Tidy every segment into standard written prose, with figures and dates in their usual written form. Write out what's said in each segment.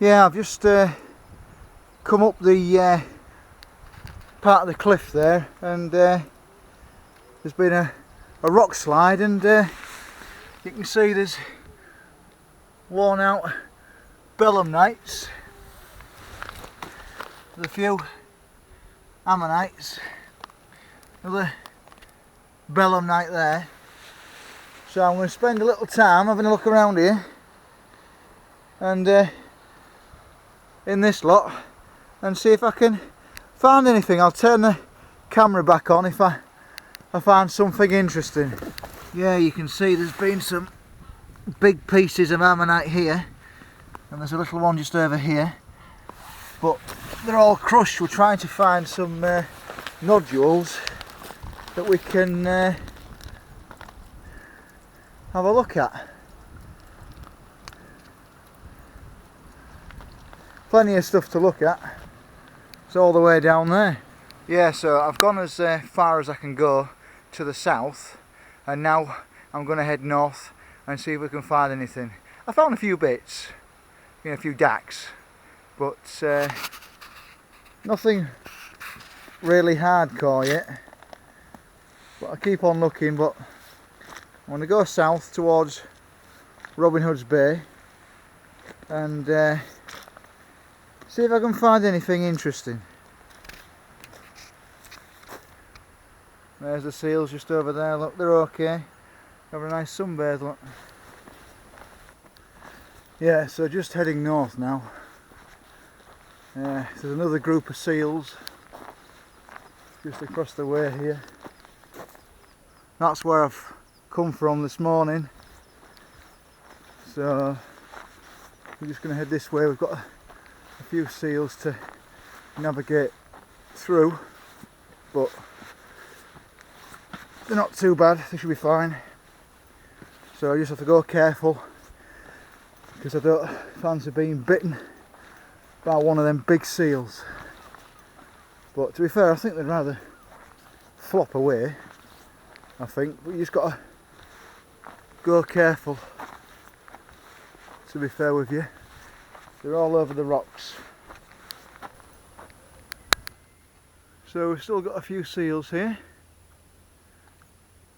Yeah, I've just come up the part of the cliff there, and there's been a rock slide, and you can see there's worn out belemnites. There's a few ammonites, another belemnite there. So I'm going to spend a little time having a look around here, and in this lot, and see if I can find anything. I'll turn the camera back on if I find something interesting. Yeah, you can see there's been some big pieces of ammonite here, and there's a little one just over here, but they're all crushed. We're trying to find some nodules that we can have a look at. Plenty of stuff to look at. It's all the way down there. Yeah, so I've gone as far as I can go to the south, and now I'm going to head north and see if we can find anything. I found a few bits, a few dacks, but nothing really hardcore yet. But I keep on looking. But I'm going to go south towards Robin Hood's Bay and see if I can find anything interesting. There's the seals just over there. Look, they're okay. Have a nice sunbathe, look. Yeah, so just heading north now. There's another group of seals just across the way here. That's where I've come from this morning. So we're just going to head this way. We've got a few seals to navigate through, but they're not too bad. They should be fine. So I just have to go careful, because I don't fancy being bitten by one of them big seals. But to be fair, I think they'd rather flop away, I think. But you just got to go careful, to be fair with you. They're all over the rocks. So we've still got a few seals here.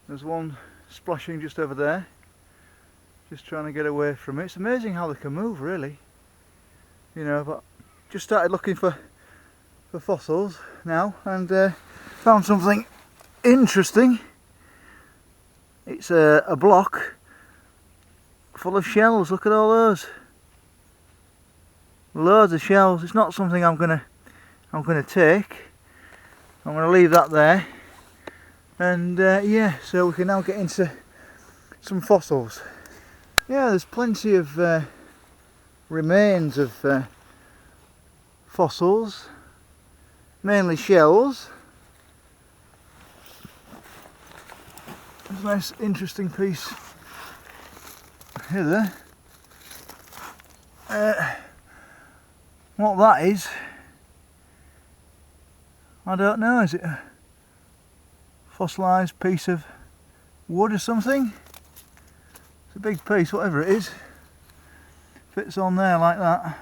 There's one splashing just over there, just trying to get away from it. It's amazing how they can move, really. But just started looking for fossils now, and found something interesting. It's a block full of shells. Look at all those. Loads of shells. It's not something I'm gonna take. I'm gonna leave that there. And yeah, so we can now get into some fossils. Yeah, there's plenty of remains of fossils, mainly shells. There's a nice interesting piece here. What that is, I don't know. Is it a fossilised piece of wood or something? It's a big piece, whatever it is. Fits on there like that.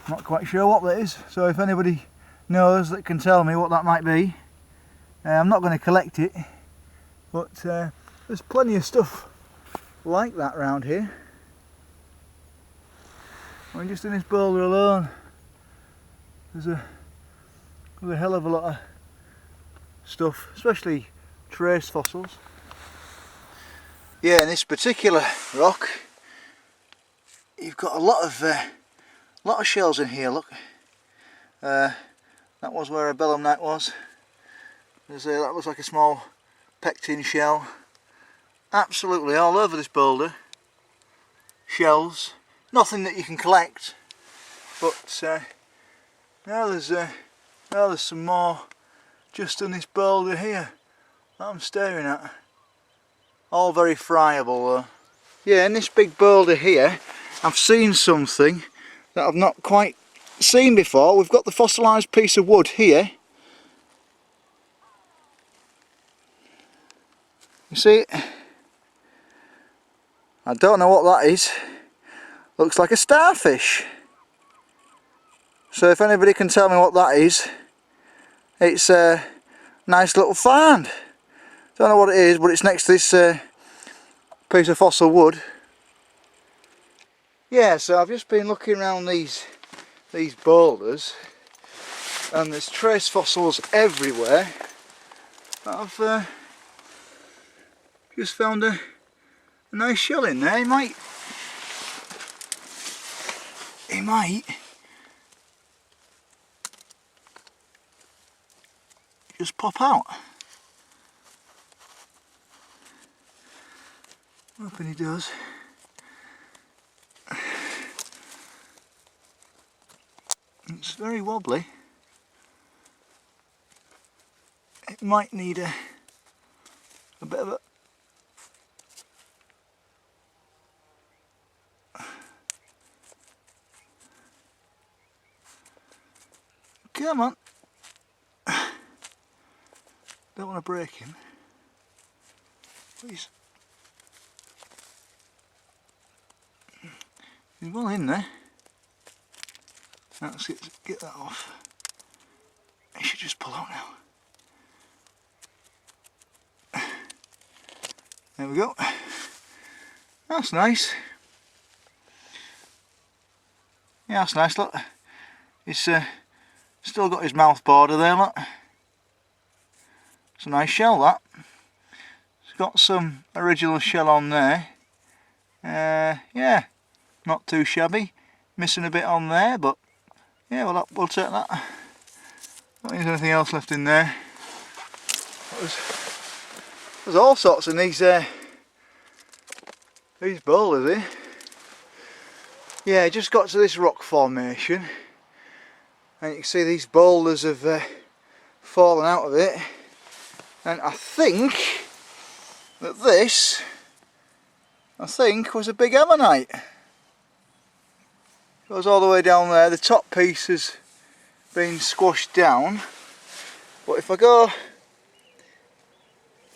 I'm not quite sure what that is, so if anybody knows that can tell me what that might be. I'm not going to collect it, but there's plenty of stuff like that around here. I mean, just in this boulder alone, there's a hell of a lot of stuff, especially trace fossils. Yeah, in this particular rock, you've got a lot of shells in here. Look, that was where a belemnite was. That looks like a small pectin shell. Absolutely all over this boulder. Shells. Nothing that you can collect, but now there's some more just on this boulder here that I'm staring at. All very friable though. Yeah, in this big boulder here, I've seen something that I've not quite seen before. We've got the fossilised piece of wood here. You see it? I don't know what that is. Looks like a starfish. So if anybody can tell me what that is, it's a nice little find. Don't know what it is, but it's next to this piece of fossil wood. Yeah, so I've just been looking around these boulders, and there's trace fossils everywhere. But I've just found a nice shell in there. He might just pop out. I'm hoping he does. It's very wobbly. It might need a bit of a come on. Don't want to break him. Please. He's well in there. Let's get that off. He should just pull out now. There we go. That's nice. Yeah, that's nice, look. He's still got his mouth border there, look. It's a nice shell, that. It's got some original shell on there. Yeah, not too shabby. Missing a bit on there, but yeah, well, we'll take that. I don't think there's anything else left in there. There's all sorts in these boulders here. Yeah, just got to this rock formation, and you can see these boulders have fallen out of it. And I think that this, was a big ammonite. Goes all the way down there. The top piece has been squashed down, but if I go,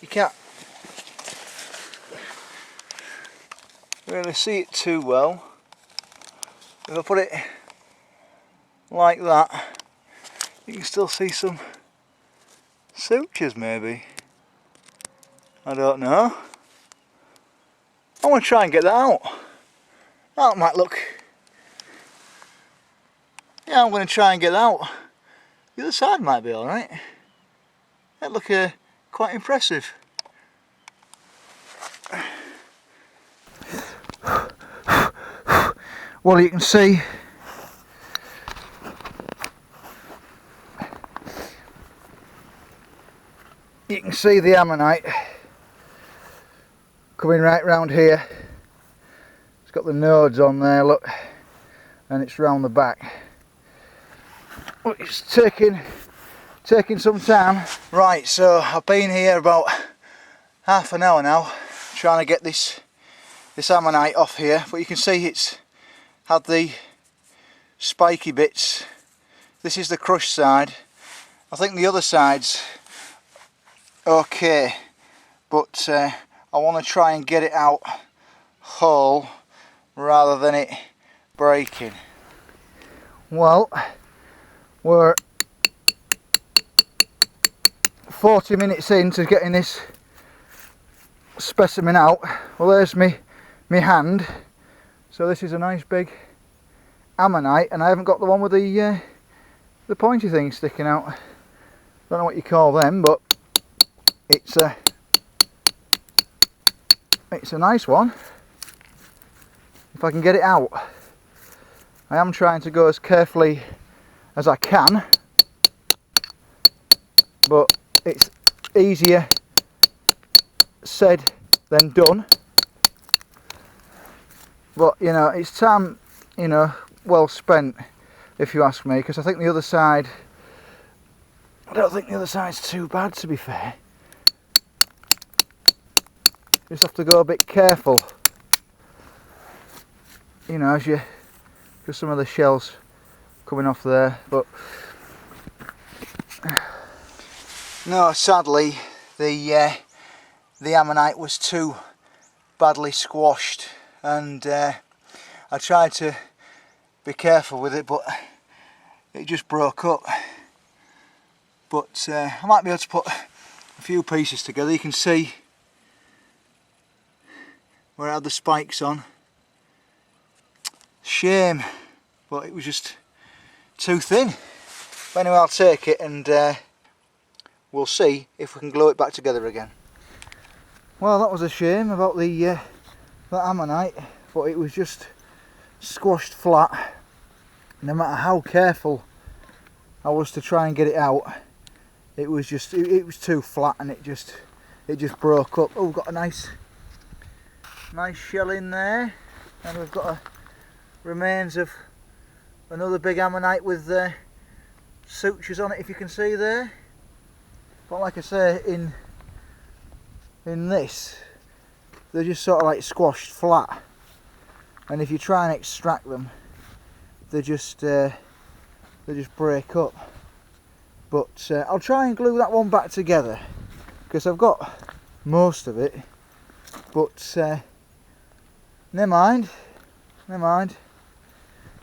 you can't really see it too well. If I put it like that, you can still see some sutures maybe. I don't know. I want to try and get that out. That might look... Yeah, I'm going to try and get that out. The other side might be alright. That look quite impressive. Well, you can see the ammonite coming right round here. It's got the nodes on there, look, and it's round the back. But it's taking some time. Right, so I've been here about half an hour now trying to get this ammonite off here, but you can see it's had the spiky bits. This is the crushed side. I think the other side's okay, but I want to try and get it out whole rather than it breaking. Well, we're 40 minutes into getting this specimen out. Well, there's me hand. So this is a nice big ammonite, and I haven't got the one with the pointy thing sticking out. Don't know what you call them, but it's a nice one. If I can get it out. I am trying to go as carefully as I can, but it's easier said than done. But you know, it's time, you know, well spent, if you ask me, because I think the other side, I don't think the other side's too bad, to be fair. Just have to go a bit careful, you know, because some of the shells coming off there. But no, sadly the ammonite was too badly squashed, and I tried to be careful with it, but it just broke up. But I might be able to put a few pieces together. You can see where it had the spikes on. Shame, but it was just too thin. But anyway, I'll take it and we'll see if we can glue it back together again. Well, that was a shame about the that ammonite, but it was just squashed flat. No matter how careful I was to try and get it out, it was just it was too flat, and it just broke up. Oh, we've got a nice shell in there, and we've got remains of another big ammonite with sutures on it, if you can see there. But like I say, in this, they're just sort of like squashed flat, and if you try and extract them, they just break up. But I'll try and glue that one back together, because I've got most of it. But never mind.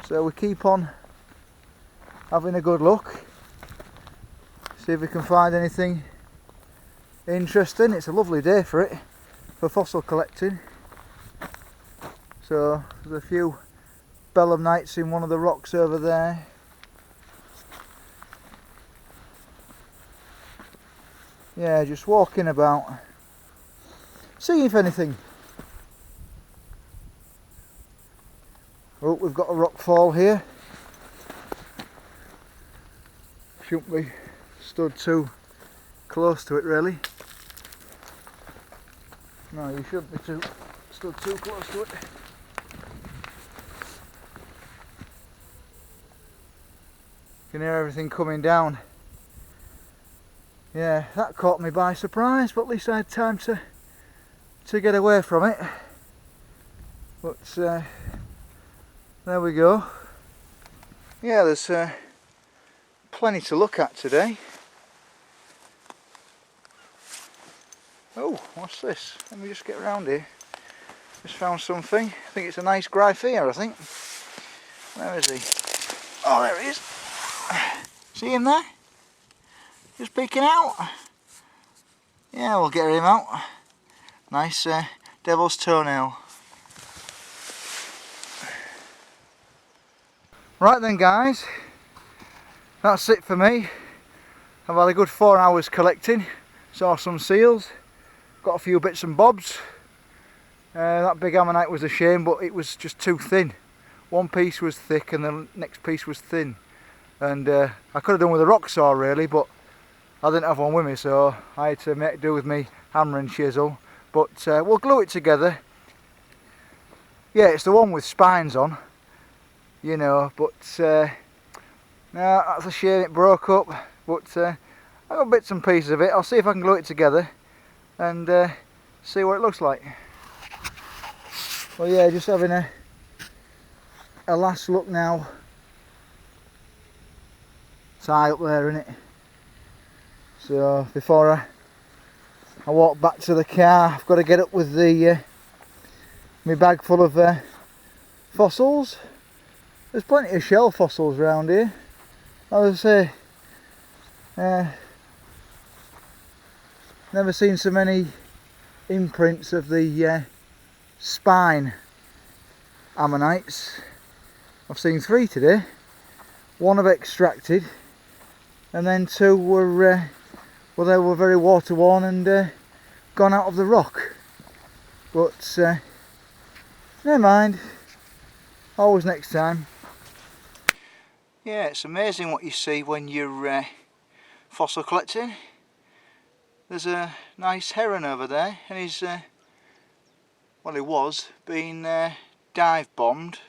So we keep on having a good look, see if we can find anything interesting. It's a lovely day for it, for fossil collecting. So there's a few belemnites in one of the rocks over there. Yeah, just walking about, seeing if anything. Oh, we've got a rock fall here. Shouldn't be stood too close to it, really. No, you shouldn't be stood too close to it. You can hear everything coming down. Yeah, that caught me by surprise, but at least I had time to get away from it. But there we go. Yeah, there's plenty to look at today. Oh, what's this? Let me just get around here. Just found something. I think it's a nice gryphea, I think. Where is he? Oh, there he is. See him there? Just peeking out. Yeah, we'll get him out. Nice devil's toenail. Right then, guys, that's it for me. I've had a good 4 hours collecting. Saw some seals, got a few bits and bobs. That big ammonite was a shame, but it was just too thin. One piece was thick and the next piece was thin. And I could have done with a rock saw really, but I didn't have one with me, so I had to make do with me hammer and chisel. But we'll glue it together. Yeah, it's the one with spines on, you know, but no, that's a shame it broke up. But I got bits and pieces of it. I'll see if I can glue it together and see what it looks like. Well, yeah, just having a last look now. It's high up there, isn't it? So before I walk back to the car, I've got to get up with the my bag full of fossils. There's plenty of shell fossils around here. As I say, never seen so many imprints of the spine ammonites. I've seen 3 today. 1 I've extracted, and then 2 were well, they were very water worn and gone out of the rock. But never mind, always next time. Yeah, it's amazing what you see when you're fossil collecting. There's a nice heron over there, and he's well, he was being dive bombed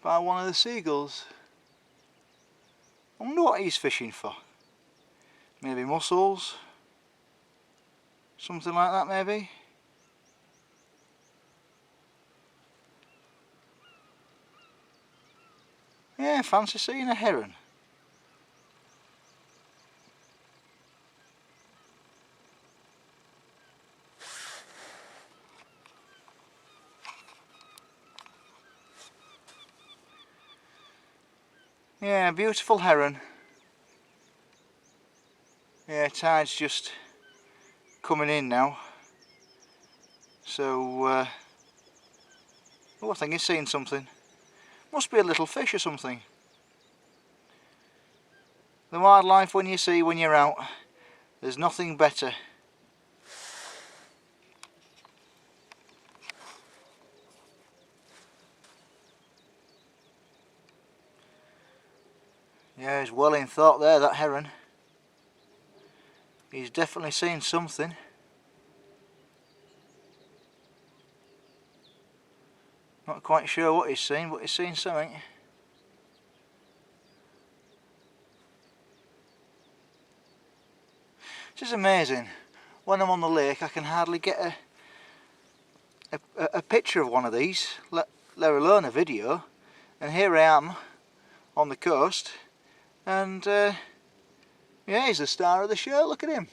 by one of the seagulls. I wonder what he's fishing for. Maybe mussels, something like that maybe. Yeah, fancy seeing a heron. Yeah, beautiful heron. Yeah, tide's just coming in now. So, oh, I think he's seen something. Must be a little fish or something. The wildlife when you're out, there's nothing better. Yeah, he's well in thought there, that heron. He's definitely seen something. Not quite sure what he's seen, but he's seen something. This is amazing. When I'm on the lake, I can hardly get a picture of one of these, let alone a video. And here I am on the coast, and yeah, he's the star of the show. Look at him.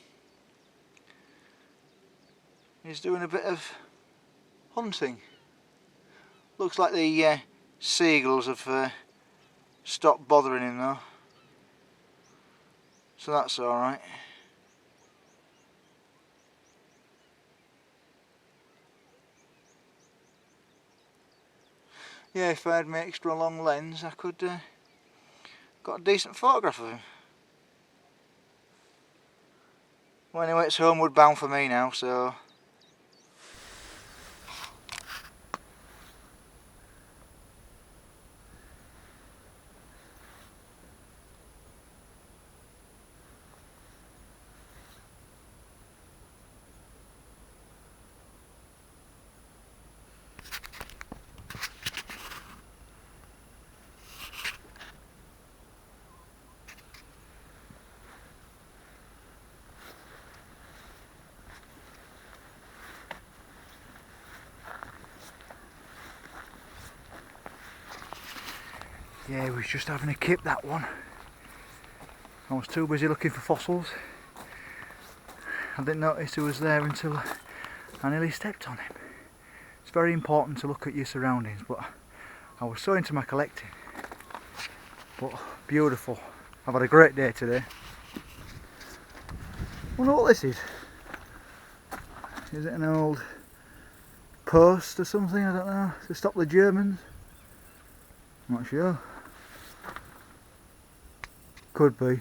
He's doing a bit of hunting. Looks like the seagulls have stopped bothering him though, so that's alright. Yeah, if I had my extra long lens, I could got a decent photograph of him. Well, anyway, it's homeward bound for me now, so yeah, he was just having a kip, that one. I was too busy looking for fossils. I didn't notice he was there until I nearly stepped on him. It's very important to look at your surroundings, but I was so into my collecting. But beautiful. I've had a great day today. I wonder what this is. Is it an old post or something? I don't know. To stop the Germans? I'm not sure. Could be.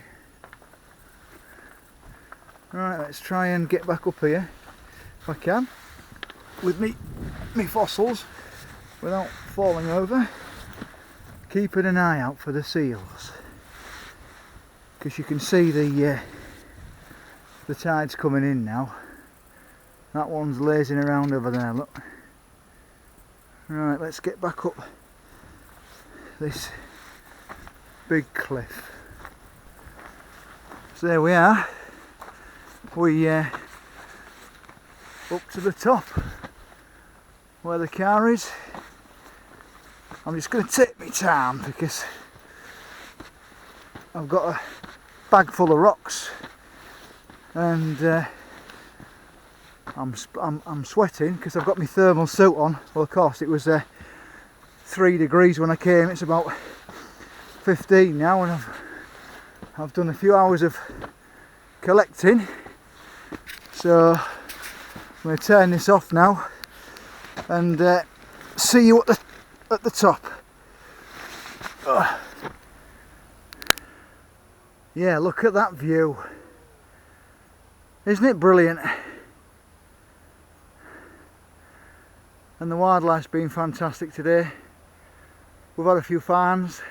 Right, let's try and get back up here if I can with me fossils without falling over. Keeping an eye out for the seals, because you can see the tide's coming in now. That one's lazing around over there, look. Right, let's get back up this big cliff. So there we are. We up to the top where the car is. I'm just going to take my time because I've got a bag full of rocks and I'm sweating because I've got my thermal suit on. Well, of course it was 3 degrees when I came. It's about 15 now, and I've done a few hours of collecting. So I'm going to turn this off now and see you at the top. Yeah, look at that view. Isn't it brilliant? And the wildlife's been fantastic today. We've had a few finds.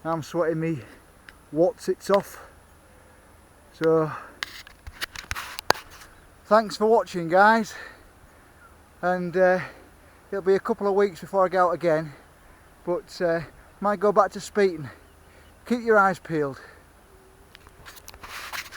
I'm sweating me watsits off. So thanks for watching, guys, and it'll be a couple of weeks before I go out again, but might go back to Speeton. Keep your eyes peeled.